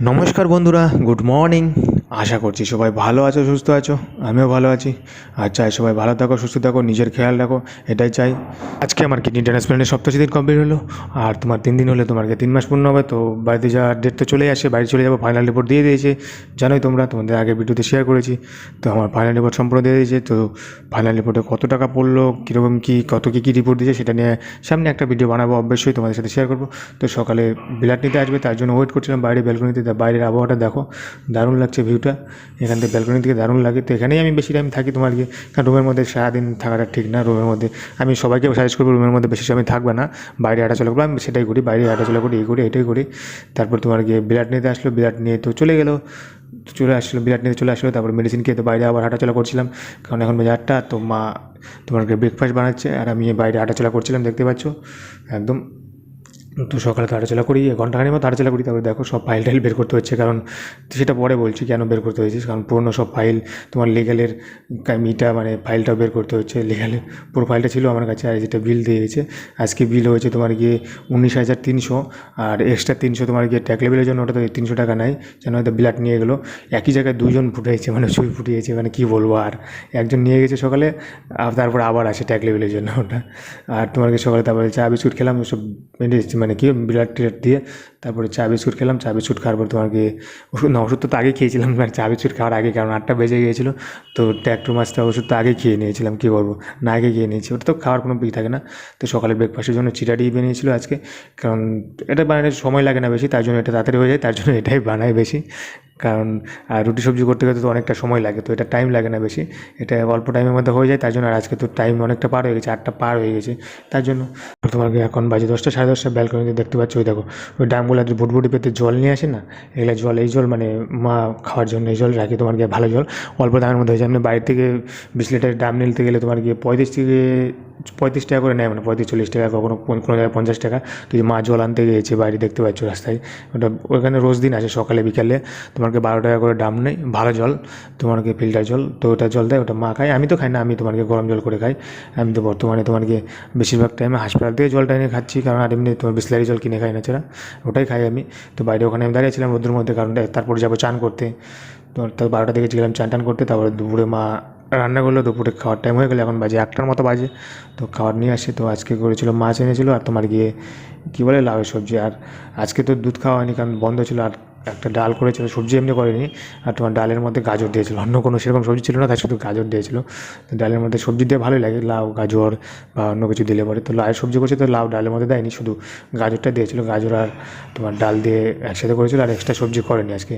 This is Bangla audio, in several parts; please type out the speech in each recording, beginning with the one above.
নমস্কার বন্ধুরা, গুড মর্নিং। আশা করছি সবাই ভালো আছো, সুস্থ আছো। আমিও ভালো আছি আর চাই সবাই ভালো থাকো, সুস্থ থাকো, নিজের খেয়াল রাখো, এটাই চাই। আজকে আমার কিডনি ট্রান্সপ্লান্টের 87 দিন কমপ্লিট হলো। আর তোমার 3 দিন হলে তোমাকে 3 মাস পূর্ণ হবে। তো বাড়িতে যাওয়ার ডেট তো চলে আসে, বাড়ি চলে যাবো। ফাইনাল রিপোর্ট দিয়ে দিয়েছে, জানোই তোমরা, তোমাদের আগের ভিডিওতে শেয়ার করেছি। তো আমার ফাইনাল রিপোর্ট সম্পূর্ণ দিয়ে দিয়েছে। তো ফাইনাল রিপোর্টে কত টাকা পড়লো, কীরকম কী, কত কী রিপোর্ট দিয়েছে সেটা নিয়ে সামনে একটা ভিডিও বানাবো, অবশ্যই তোমাদের সাথে শেয়ার করবো। তো সকালে ব্লাড নিতে আসবে, তার জন্য ওয়েট করছিলাম বাইরে ব্যালকনিতে। বাইরের আবহাওয়াটা দেখো, দারুণ লাগছে ভিউটা। এখান থেকে ব্যালকনি থেকে দারুণ লাগে। তো এখানেই আমি বেশি টাইম থাকি তোমার গিয়ে, কারণ রুমের মধ্যে সারাদিন থাকাটা ঠিক না। রুমের মধ্যে আমি সবাইকে সাজেস্ট করবো রুমের মধ্যে বেশি সময় থাকবে না, বাইরে হাঁটাচলা করবো। আমি সেটাই করি, বাইরে হাঁটাচলা করি, এই করি, এটাই করি। তারপর তোমার গিয়ে ব্লাড নিতে আসলো, ব্লাড নিয়ে তো চলে গেলো, চলে আসলো, ব্লাড নিতে চলে আসলো। তারপর মেডিসিন খেয়ে তো বাইরে আবার হাঁটাচলা করছিলাম, কারণ এখন বাজে 8টা। তো মা তোমার ব্রেকফাস্ট বানাচ্ছে আর আমি বাইরে হাঁটাচলা করছিলাম, দেখতে পাচ্ছ একদম। তো সকালে তো হাঁটাচলা করি, ঘন্টাখানির মতো হাঁটাচলা করি। তারপরে দেখো সব ফাইল টাইল বের করতে হচ্ছে, কারণ সেটা পরে বলছি কেন বের করতে হয়েছে। কারণ পুরোনো সব ফাইল, তোমার লিগালের মিটা মানে ফাইলটাও বের করতে হচ্ছে। লিগালের পুরো ফাইলটা ছিল আমার কাছে, আর যেটা বিল দিয়ে গেছে আজকে, বিল হয়েছে তোমার গিয়ে 19,300। আর এক্সট্রা 300 তোমার গিয়ে ট্যাক লেভেলের জন্য, ওটা তো 300 টাকা নেয়, যেন হয়তো ব্লাড নিয়ে গেলো। একই জায়গায় দুজন ফুটিয়েছে, মানে সুই ফুটিয়েছে, মানে কী বলবো। আর একজন নিয়ে গেছে সকালে, আর তারপর আবার আসে ট্যাক লেভেলের জন্য ওটা। আর তোমার কি সকালে তারপরে চা বিস্কুট খেলাম, সব মানে কি ব্লাড ট্রেড দিয়ে। তারপরে চা বিস্কুট খেলাম, চা বিস্কুট খাওয়ার পর তোমার গিয়ে ওষুধ, না ওষুধ তো আগেই খেয়েছিলাম, মানে চা বিস্কুট খাওয়ার আগে, কারণ 8টা বেজে গিয়েছিলো। তো ট্যাক্টু মাছটা ওষুধ তো আগে খেয়ে নিয়েছিলাম, কী করবো, না আগে খেয়ে নিয়েছি, ওটা তো খাওয়ার কোনো ই থাকে না। তো সকালে ব্রেকফাস্টের জন্য চিড়াটি বানিয়েছিল আজকে, কারণ এটা বানাতে সময় লাগে না বেশি, তার জন্য এটা তাড়াতাড়ি হয়ে যায়, তার জন্য এটাই বানাই বেশি। কারণ আর রুটি সবজি করতে করতে তো অনেকটা সময় লাগে, তো এটা টাইম লাগে না বেশি, এটা অল্প টাইমের মধ্যে হয়ে যায়। তার জন্য আর আজকে তো টাইম অনেকটা পার হয়ে গেছে, 8টা পার হয়ে গেছে, তার জন্য। তোমাকে এখন বাজে 10টা, সাড়ে 10টা। ব্যালকনিতে দেখতে পাচ্ছ ওই দেখো, ওই ড্রামগুলো ভুটভুটি পেতে জল নিয়ে আসে না, এগুলো জল, এই জল মানে মা খাওয়ার জন্য এই জল রাখি তোমার গিয়ে, ভালো জল, অল্প দামের মধ্যে হয়ে যায়। আপনি বাইরে থেকে 20 লিটারের ড্রাম নিতে গেলে তোমার গিয়ে 35 টাকা করে নেয়, মানে 35-40 টাকা, কখনো কোনো জায়গায় 50 টাকা। তো মা জল আনতে গিয়েছে বাইরে, দেখতে পাচ্ছ রাস্তায়, ওটা ওখানে রোজ দিন আসে সকালে বিকালে, তোমাকে 12 টাকা করে দাম নেই, ভালো জল, তোমাকে ফিল্টার জল। তো ওটা জল দেয়, ওটা মা খায়, আমি তো খাই না, আমি তোমাকে গরম জল করে খাই। আমি তো বর্তমানে তোমাকে বেশিরভাগ টাইমে হাসপাতাল থেকে জলটা এনে খাচ্ছি, কারণ আর এমনি তোমার বিসলারি জল কিনে খাই না, ছাড়া ওটাই খাই আমি। তো বাইরে ওখানে আমি দাঁড়িয়েছিলাম রোদের মধ্যে, কারণ তারপরে যাবো চান করতে। তো 12টা থেকে গেলাম চান টান করতে। তারপরে দুপুরে মা রান্না করলো, দুপুরে খাওয়ার টাইম হয়ে গেলো, এখন বাজে 1টার মতো বাজে। তো খাবার নিয়ে আসে, তো আজকে করেছিল মাছ এনেছিলো, আর তোমার গিয়ে কী বলে লাউয়ের সবজি। আর আজকে তো দুধ খাওয়া হয়নি, কারণ বন্ধ ছিল। আর একটা ডাল করেছিল, সবজি এমনি করেনি। আর তোমার ডালের মধ্যে গাজর দিয়েছিল, অন্য কোনো সেরকম সবজি ছিল না, তাই শুধু গাজর দিয়েছিল। তো ডালের মধ্যে সবজি দিয়ে ভালোই লাগে, লাউ গাজর বা অন্য কিছু দিলে পরে। তো লাউয়ের সবজি করছে, তো লাউ ডালের মধ্যে দেয়নি, শুধু গাজরটা দিয়েছিল। গাজর আর তোমার ডাল দিয়ে একসাথে করেছিল, আর এক্সট্রা সবজি করেনি আজকে,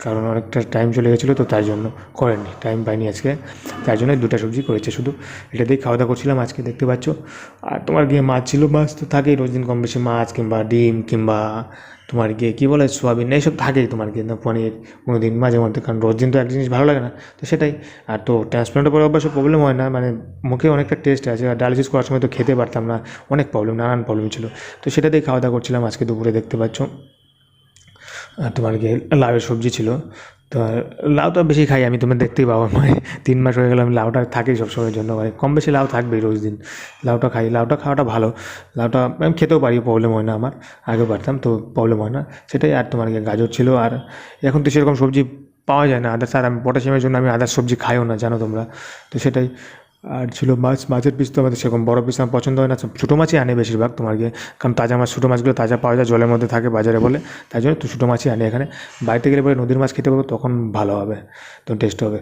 কারণ অনেকটা টাইম চলে গেছিলো, তো তার জন্য করেনি, টাইম পাইনি আজকে, তার জন্য 2টা সবজি করেছে শুধু। এটা দিয়েই খাওয়া দাওয়া করছিলাম আজকে, দেখতে পাচ্ছ। আর তোমার গিয়ে মাছ ছিল, মাছ তো থাকেই রোজ দিন কম বেশি, মাছ কিংবা ডিম কিংবা তোমার গিয়ে কী বলে সোয়াবিন, এইসব থাকেই তোমার গিয়ে, পনির কোনো দিন মাঝে মধ্যে, কারণ রোজ দিন তো এক জিনিস ভালো লাগে না, তো সেটাই। আর তো ট্রান্সপ্লান্টের পরে অবশ্য প্রবলেম হয় না, মানে মুখে অনেকটা টেস্ট আছে। আর ডায়ালিসিস করার সময় তো খেতে পারতাম না, অনেক প্রবলেম, নানান প্রবলেম ছিল। তো সেটা দিয়ে খাওয়া দাওয়া করছিলাম আজকে দুপুরে, দেখতে পাচ্ছ। আর তোমার গিয়ে লাউয়ের সবজি ছিল। তো লাউটা বেশি খাই আমি, তুমি দেখতেই পাবো, মানে 3 মাস হয়ে গেল আমি লাউটা থাকেই সবসময়ের জন্য, মানে কম বেশি লাউ থাকবেই রোজ দিন। লাউটা খাই, লাউটা খাওয়াটা ভালো। লাউটা আমি খেতেও পারি, প্রবলেম হয় না আমার, আগেও পারতাম, তো প্রবলেম হয় না, সেটাই। আর তোমার গিয়ে গাজর ছিল। আর এখন তো সেরকম সবজি পাওয়া যায় না আদার্স, আর আমি পটাশিয়ামের জন্য আমি আদার্স সবজি খাইও না, জানো তোমরা, তো সেটাই। আর ছিল মাছ, মাছের পিস তো আমাদের সেরকম বড় পিস আমার পছন্দ হয় না, ছোটো মাছই আনে বেশিরভাগ তোমার গিয়ে, কারণ তাজা মাছ, ছোটো মাছগুলো তাজা পাওয়া যায়, জলের মধ্যে থাকে বাজারে বলে, তাই জন্য তো ছোটো মাছই আনে এখানে। বাড়িতে গেলে পরে নদীর মাছ খেতে পারবো, তখন ভালো হবে, তো টেস্ট হবে,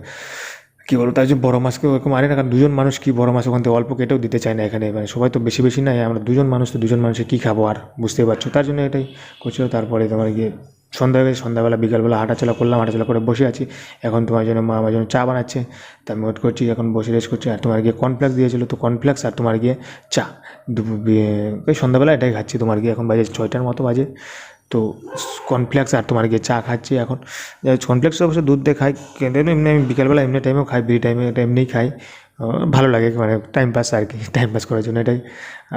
কী বলবো। তাই জন্য বড়ো মাছকে ওরকম আনে না, কারণ দুজন মানুষ কি বড়ো মাছ ওখান থেকে অল্প কেটেও দিতে চায় না এখানে, মানে সবাই তো বেশি বেশি নাই, আমরা দুজন মানুষ, তো দুজন মানুষে কী খাবো আর, বুঝতেই পারছো, তার জন্য এটাই করছিল। তারপরে তোমার গিয়ে সন্ধ্যা হয়ে গেছে, সন্ধ্যাবেলা বিকালবেলা হাঁটাচলা করলাম, হাঁটাচলা করে বসে আছি। এখন তোমার জন্য মা আমার জন্য চা বানাচ্ছে, তা আমি ওয়েট করছি, এখন বসে রেস্ট করছি। আর তোমার গিয়ে কর্নফ্লেক্স দিয়েছিলো, তো কর্নফ্লেক্স আর তোমার গিয়ে চা, ওই সন্ধ্যাবেলা এটাই খাচ্ছি। তোমার গিয়ে এখন বাজে 6টার মতো বাজে, তো কর্নফ্লেক্স আর তোমার গিয়ে চা খাচ্ছি এখন। কর্নফ্লেক্স অবশ্য দুধ দিয়ে খাই, কিন্তু এমনি আমি বিকালবেলা এমনি টাইমেও খাই, ফ্রি টাইমে এটা এমনিই খাই, ভালো লাগে, মানে টাইম পাস আর কি, টাইম পাস করার জন্য এটাই।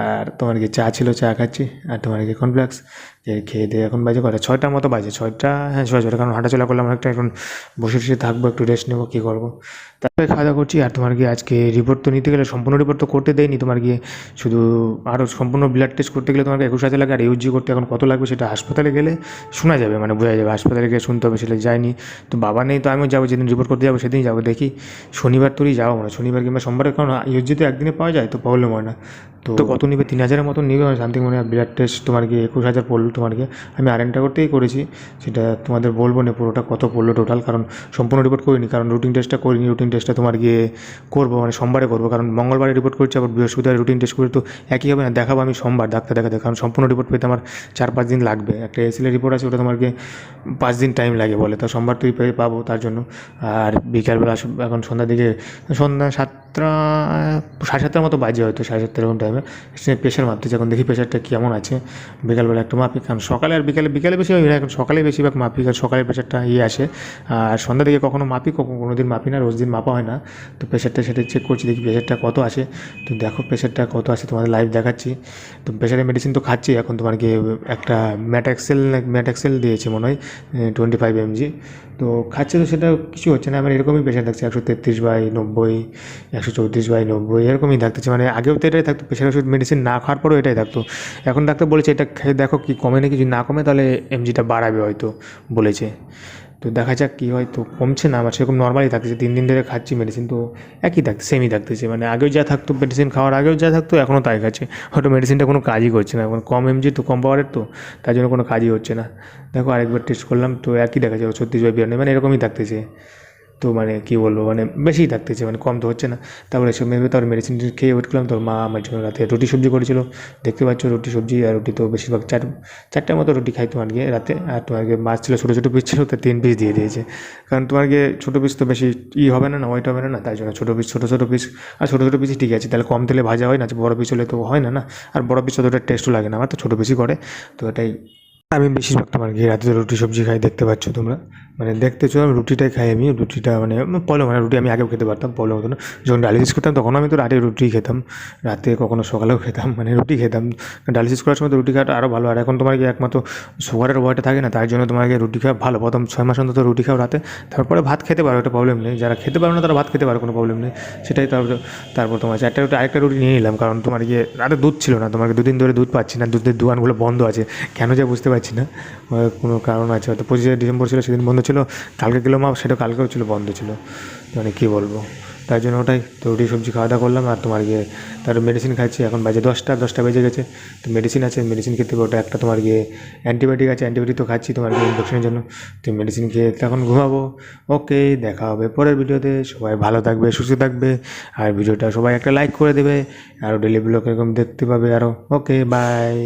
আর তোমার কি চা ছিল, চা খাচ্ছি, আর তোমার কি কর্নফ্লেক্স, খেয়ে দিয়ে এখন বাজে কটা 6টার মতো বাজে, 6টা, হ্যাঁ 6টা, কারণ হাঁটাচলা করলাম একটা, এখন বসে বসে থাকবো, একটু রেস্ট নেবো, কী করবো। তারপরে খাওয়া দাওয়া করছি। আর তোমার গিয়ে আজকে রিপোর্ট তো নিতে গেলে সম্পূর্ণ রিপোর্ট তো করতে দেয়নি, তোমার গিয়ে শুধু আরও সম্পূর্ণ ব্লাড টেস্ট করতে গেলে তোমাকে 21,000 লাগে, আর ইউজি করতে এখন কত লাগবে সেটা হাসপাতালে গেলে শোনা যাবে, মানে বোঝা যাবে, হাসপাতালে গিয়ে শুনতে হবে, সেটা যায়নি। তো বাবা নেই, তো আমিও যাবো, যেদিন রিপোর্ট করতে যাবো সেদিনই যাবো, দেখি শনিবার তোরই যাবো, মানে শনিবার কিংবা সোমবারে, কারণ ইউজি তো একদিনে পাওয়া যায়, তো প্রবলেম হয় না। তো কত নিবে, 3,000-এর মতন নিবে সামথিং, মানে ব্লাড টেস্ট তোমার গিয়ে 21,000 পড়লো তোমার গিয়ে। আমি আরেকটা করতেই করেছি, সেটা তোমাদের বলবো না পুরোটা কত পড়লো টোটাল, কারণ সম্পূর্ণ রিপোর্ট করিনি, কারণ রুটিন টেস্টটা করিনি। রুটিন টেস্টটা তোমার গিয়ে করবো, মানে সোমবারে করবো, কারণ মঙ্গলবারে রিপোর্ট করছি, আবার বৃহস্পতিবার রুটিন টেস্ট করে তো একই হবে না, দেখাবো আমি সোমবার ডাক্তার দেখাতে, কারণ সম্পূর্ণ রিপোর্ট পেতে আমার 4-5 দিন লাগবে। একটা এসএলের রিপোর্ট আছে, ওটা তোমাকে 5 দিন টাইম লাগে বলে, তো সোমবার তুই পাবো তার জন্য। আর বিকালবেলা এখন সন্ধ্যার দিকে, সন্ধ্যা 7টা, 7:30টার মতো বাজে, হয়তো 7:30 এরকম টাইমে প্রেশার মাপতেছে, এখন দেখি প্রেশারটা কেমন আছে। বিকালবেলা একটু মাপি, কারণ সকালে আর বিকালে বেশি হয় না, এখন সকালে বেশিরভাগ মাপি, কারণ সকালে প্রেশারটা আসে। আর সন্ধ্যা দিকে কখনো মাপি, কোনো দিন মাপি না, রোজ দিন মাপা হয় না। তো প্রেশারটা সেটা চেক করছি, দেখি প্রেশারটা কত আসে। তো দেখো প্রেশারটা কত আসে, তোমাদের লাইভ দেখাচ্ছি। তো প্রেশারের মেডিসিন তো খাচ্ছি এখন, তোমার গিয়ে একটা ম্যাটাক্সেল দিয়েছে মনে হয় 25 mg, তো খাচ্ছে, তো সেটা কিছু হচ্ছে না। আমার এরকমই প্রেশার থাকছে 133/90, 134/90, এরকমই থাকতেছে, মানে আগেও তো এটাই থাকতো, প্রেশার ওষুধ মেডিসিন না খাওয়ার পরেও এটাই থাকতো। এখন ডাক্তার বলেছে এটা খেয়ে দেখো কি কমে নাকি, যদি না কমে তাহলে এমজিটা বাড়াবে হয়তো বলেছে। তো দেখা যাক কী হয়। তো কমছে না, আমার সেরকম নর্মালই থাকতেছে, 3 দিন ধরে খাচ্ছি মেডিসিন, তো একই থাকছে, সেমই থাকতেছে, মানে আগেও যা থাকতো, মেডিসিন খাওয়ার আগেও যা থাকতো এখনও তাই খাচ্ছে। হয়তো মেডিসিনটা কোনো কাজই করছে না, এখন কম এমজি তো, কম পাওয়ারের তো, তার জন্য কোনো কাজই হচ্ছে না। দেখো আরেকবার টেস্ট করলাম, তো একই দেখা যায় 36/92, মানে এরকমই থাকতেছে। তো মানে কী বলবো, মানে বেশিই থাকতেছে, মানে কম তো হচ্ছে না। তারপরে সে তারপর মেডিসিন খেয়ে ওয়েট করলাম, তোর মা আমার জন্য রাতে রুটি সবজি করেছিল, দেখতে পাচ্ছ রুটি সবজি। আর রুটি তো বেশিরভাগ 4টার মতো রুটি খাই তোমার গিয়ে রাতে। আর তোমার গিয়ে মাছ ছিল, ছোটো ছোটো পিস ছিল, তো 3 পিস দিয়ে দিয়েছে, কারণ তোমার গিয়ে ছোটো পিস তো বেশি হবে না, ওয়েট হবে না, তাই জন্য ছোটো পিস। আর ছোটো পিসই ঠিক আছে, তাহলে কম তেলে ভাজা হয় না, বড়ো পিস হলে তো হয় না। আর বড়ো পিস অতটা টেস্টও লাগে না আমার, তো ছোটো পিসই করে। তো এটাই আমি বেশিরভাগ তোমার গিয়ে রাতে রুটি সবজি খাই, দেখতে পাচ্ছ তোমরা, মানে দেখতেছো আমি রুটিটাই খাই। আমি রুটিটা মানে পলো, মানে রুটি আমি আগেও খেতে পারতাম, পলো হতো না, যখন ডায়ালিসিস করতাম তখন আমি তো রাতে রুটি খেতাম, রাতে কখনো সকালেও খেতাম, মানে রুটি খেতাম। ডায়ালিসিস করার সময় তো রুটি খাওয়াটা আরও ভালো। আর এখন তোমার কি একমাত্র সুগারের ভয়টা থাকে না, তার জন্য তোমাকে রুটি খাওয়া ভালো। প্রথম 6 মাস অন্তত রুটি খাও রাতে, তারপরে ভাত খেতে পারো, একটা প্রবলেম নেই। যারা খেতে পারো না তারা ভাত খেতে পারো, কোনো প্রবলেম নেই। সেটাই তারপর তোমার 4টা রুটি, আরেকটা রুটি নিয়ে নিলাম, কারণ তোমার গিয়ে রাতে দুধ ছিল না, তোমাকে 2 দিন ধরে দুধ পাচ্ছি না, দুধের দোকানগুলো বন্ধ আছে, কেন যা বুঝতে পারছি না, কোনো কারণ আছে হয়তো। 25শে ডিসেম্বর ছিল, সেদিন বন্ধ ছিল। কালকে গেলাম, সেটা কালকেও ছিল, বন্ধ ছিল, মানে কী বলবো। তাই জন্য ওটাই তো রুটি সবজি খাওয়া দাওয়া করলাম। আর তোমার গিয়ে তার মেডিসিন খাচ্ছি, এখন বাজে 10টা বেজে গেছে। তো মেডিসিন আছে, মেডিসিন খেতে হবে, ওটা একটা তোমার গিয়ে অ্যান্টিবায়োটিক আছে, অ্যান্টিবায়োটিক তো খাচ্ছি তোমার গিয়ে ইনফেকশনের জন্য। তো মেডিসিন খেয়ে এখন ঘুমাবো। ওকে, দেখা হবে পরের ভিডিওতে। সবাই ভালো থাকবে, সুস্থ থাকবে। আর ভিডিওটা সবাই একটা লাইক করে দেবে, আরও ডেলি ব্লগ এরকম দেখতে পাবে আরও। ওকে, বাই।